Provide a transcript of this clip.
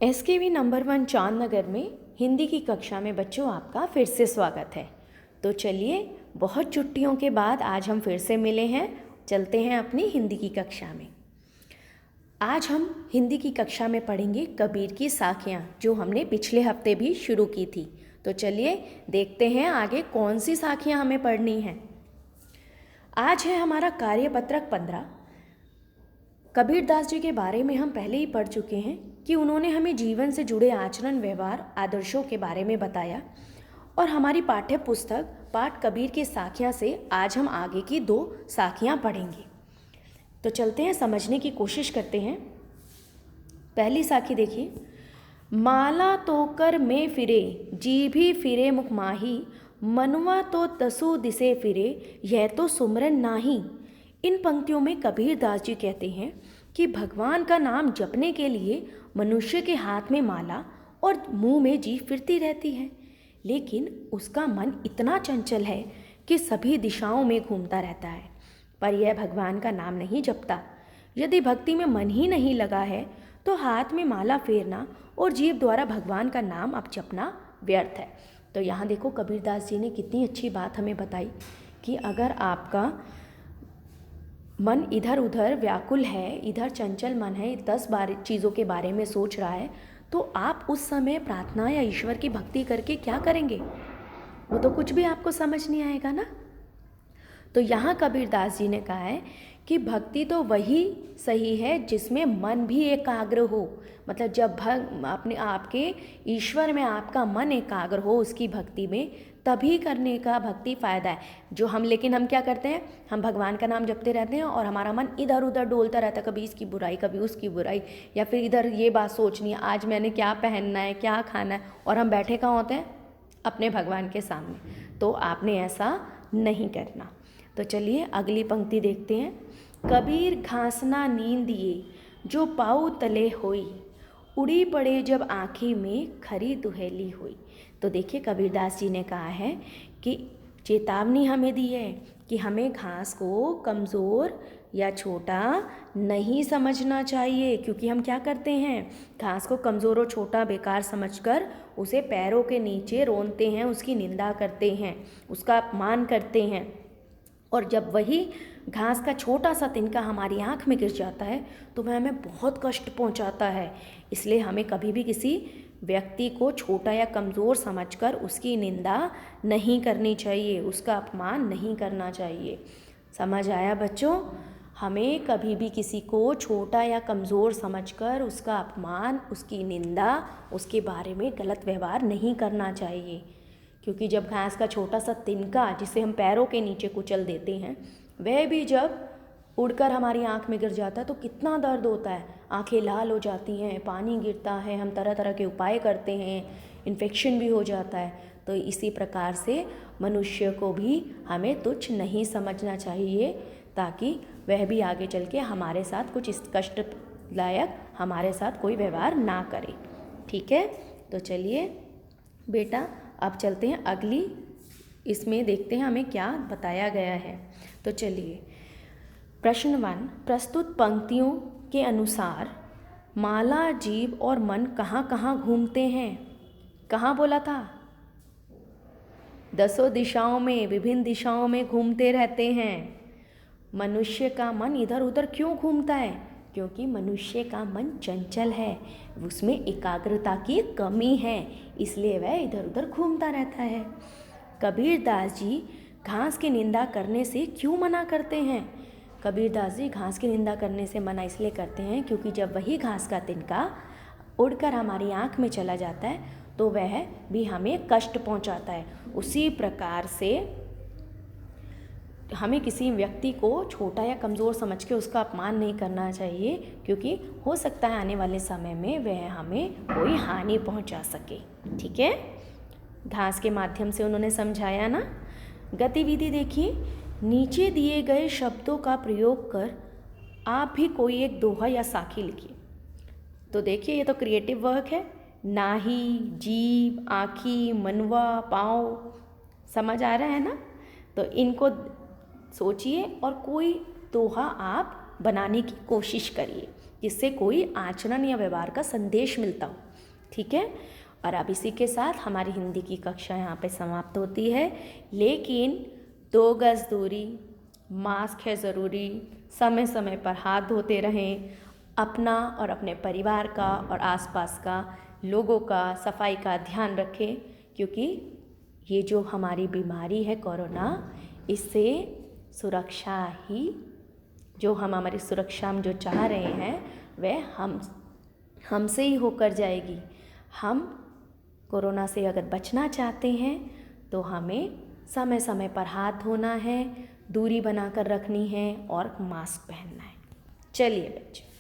SKV number 1 Chandnagar में हिंदी की कक्षा में बच्चों आपका फिर से स्वागत है। तो चलिए, बहुत छुट्टियों के बाद आज हम फिर से मिले हैं। चलते हैं अपनी हिंदी की कक्षा में। आज हम हिंदी की कक्षा में पढ़ेंगे कबीर की साखियाँ, जो हमने पिछले हफ्ते भी शुरू की थी। तो चलिए देखते हैं आगे कौन सी साखियाँ हमें पढ़नी हैं। आज है हमारा कार्यपत्रक 15। कबीरदास जी के बारे में हम पहले ही पढ़ चुके हैं कि उन्होंने हमें जीवन से जुड़े आचरण, व्यवहार, आदर्शों के बारे में बताया। और हमारी पाठ्य पुस्तक पाठ कबीर की साखियाँ से आज हम आगे की 2 साखियाँ पढ़ेंगे। तो चलते हैं, समझने की कोशिश करते हैं। पहली साखी देखिए। माला तो कर में फिरे, जी भी फिरे मुख माही, मनवा तो तसु दिसे फिरे, यह तो सुमरन नाही। इन पंक्तियों में कबीरदास जी कहते हैं कि भगवान का नाम जपने के लिए मनुष्य के हाथ में माला और मुंह में जीभ फिरती रहती है, लेकिन उसका मन इतना चंचल है कि सभी दिशाओं में घूमता रहता है, पर यह भगवान का नाम नहीं जपता। यदि भक्ति में मन ही नहीं लगा है तो हाथ में माला फेरना और जीभ द्वारा भगवान का नाम अब जपना व्यर्थ है। तो यहाँ देखो, कबीरदास जी ने कितनी अच्छी बात हमें बताई कि अगर आपका मन इधर उधर व्याकुल है, इधर चंचल मन है, 10 चीज़ों के बारे में सोच रहा है, तो आप उस समय प्रार्थना या ईश्वर की भक्ति करके क्या करेंगे? वो तो कुछ भी आपको समझ नहीं आएगा ना। तो यहाँ कबीरदास जी ने कहा है कि भक्ति तो वही सही है जिसमें मन भी एकाग्र हो। मतलब जब अपने आपके ईश्वर में आपका मन एकाग्र हो, उसकी भक्ति में, तभी करने का भक्ति फ़ायदा है। लेकिन हम क्या करते हैं, हम भगवान का नाम जपते रहते हैं और हमारा मन इधर उधर डोलता रहता है, कभी इसकी बुराई कभी उसकी बुराई, या फिर इधर ये बात सोचनी है आज मैंने क्या पहनना है, क्या खाना है, और हम बैठे कहाँ होते हैं? अपने भगवान के सामने। तो आपने ऐसा नहीं करना। तो चलिए अगली पंक्ति देखते हैं। कबीर घासना नींद दिए, जो पाऊ तले होई, उड़ी पड़े जब आँखी में खरी दुहेली हुई। तो देखिए, कबीरदास जी ने कहा है कि चेतावनी हमें दी है कि हमें घास को कमज़ोर या छोटा नहीं समझना चाहिए, क्योंकि हम क्या करते हैं, घास को कमज़ोर और छोटा बेकार समझकर उसे पैरों के नीचे रोनते हैं, उसकी निंदा करते हैं, उसका अपमान करते हैं। और जब वही घास का छोटा सा तिनका हमारी आँख में गिर जाता है तो वह हमें बहुत कष्ट पहुंचाता है। इसलिए हमें कभी भी किसी व्यक्ति को छोटा या कमज़ोर समझकर उसकी निंदा नहीं करनी चाहिए, उसका अपमान नहीं करना चाहिए। समझ आया बच्चों? हमें कभी भी किसी को छोटा या कमज़ोर समझकर उसका अपमान, उसकी निंदा, उसके बारे में गलत व्यवहार नहीं करना चाहिए। क्योंकि जब घास का छोटा सा तिनका, जिसे हम पैरों के नीचे कुचल देते हैं, वह भी जब उड़कर हमारी आँख में गिर जाता है तो कितना दर्द होता है। आँखें लाल हो जाती हैं, पानी गिरता है, हम तरह तरह के उपाय करते हैं, इन्फेक्शन भी हो जाता है। तो इसी प्रकार से मनुष्य को भी हमें तुच्छ नहीं समझना चाहिए, ताकि वह भी आगे चल के हमारे साथ कुछ इस कष्टदायक हमारे साथ कोई व्यवहार ना करे। ठीक है? तो चलिए बेटा, अब चलते हैं अगली, इसमें देखते हैं हमें क्या बताया गया है। तो चलिए, प्रश्न 1, प्रस्तुत पंक्तियों के अनुसार माला, जीभ और मन कहाँ कहाँ घूमते हैं? कहाँ बोला था? 10 दिशाओं में, विभिन्न दिशाओं में घूमते रहते हैं। मनुष्य का मन इधर उधर क्यों घूमता है? क्योंकि मनुष्य का मन चंचल है, उसमें एकाग्रता की कमी है, इसलिए वह इधर उधर घूमता रहता है। कबीरदास जी घास की निंदा करने से क्यों मना करते हैं? कबीरदास जी घास की निंदा करने से मना इसलिए करते हैं क्योंकि जब वही घास का तिनका उड़कर हमारी आँख में चला जाता है तो वह भी हमें कष्ट पहुंचाता है। उसी प्रकार से हमें किसी व्यक्ति को छोटा या कमज़ोर समझ के उसका अपमान नहीं करना चाहिए, क्योंकि हो सकता है आने वाले समय में वह हमें कोई हानि पहुंचा सके। ठीक है? घास के माध्यम से उन्होंने समझाया ना। गतिविधि देखिए। नीचे दिए गए शब्दों का प्रयोग कर आप भी कोई एक दोहा या साखी लिखिए। तो देखिए, ये तो क्रिएटिव वर्क है। नाही, जीभ, आँखी, मनवा, पाँव, समझ आ रहा है ना? तो इनको सोचिए और कोई दोहा आप बनाने की कोशिश करिए जिससे कोई आचरण या व्यवहार का संदेश मिलता हो। ठीक है। और अब इसी के साथ हमारी हिंदी की कक्षा यहाँ पे समाप्त होती है। लेकिन 2 गज दूरी, मास्क है ज़रूरी, समय समय पर हाथ धोते रहें, अपना और अपने परिवार का और आसपास का लोगों का सफाई का ध्यान रखें, क्योंकि ये जो हमारी बीमारी है कोरोना, इससे सुरक्षा ही जो हम हमारी सुरक्षा हम जो चाह रहे हैं वह हमसे ही होकर जाएगी। हम कोरोना से अगर बचना चाहते हैं तो हमें समय समय पर हाथ धोना है, दूरी बनाकर रखनी है और मास्क पहनना है। चलिए बच्चों।